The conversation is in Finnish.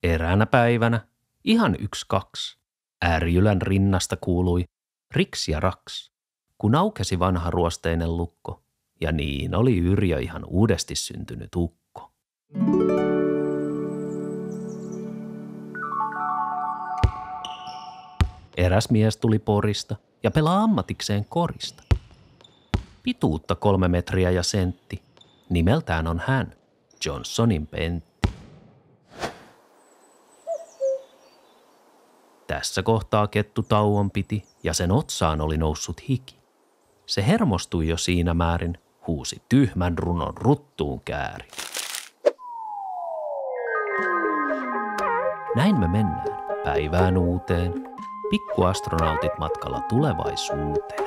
Eräänä päivänä, ihan 1-2, Äärijylän rinnasta kuului riks ja raks, kun aukesi vanha ruosteinen lukko, ja niin oli Yrjö ihan uudesti syntynyt ukko. Eräs mies tuli Porista ja pelaa ammatikseen korista. Pituutta 3 metriä ja sentti. Nimeltään on hän, Johnsonin Pentti. Tässä kohtaa kettu tauon piti ja sen otsaan oli noussut hiki. Se hermostui jo siinä määrin, huusi tyhmän runon ruttuun kääri. Näin me mennään päivään uuteen, pikkuastronautit matkalla tulevaisuuteen.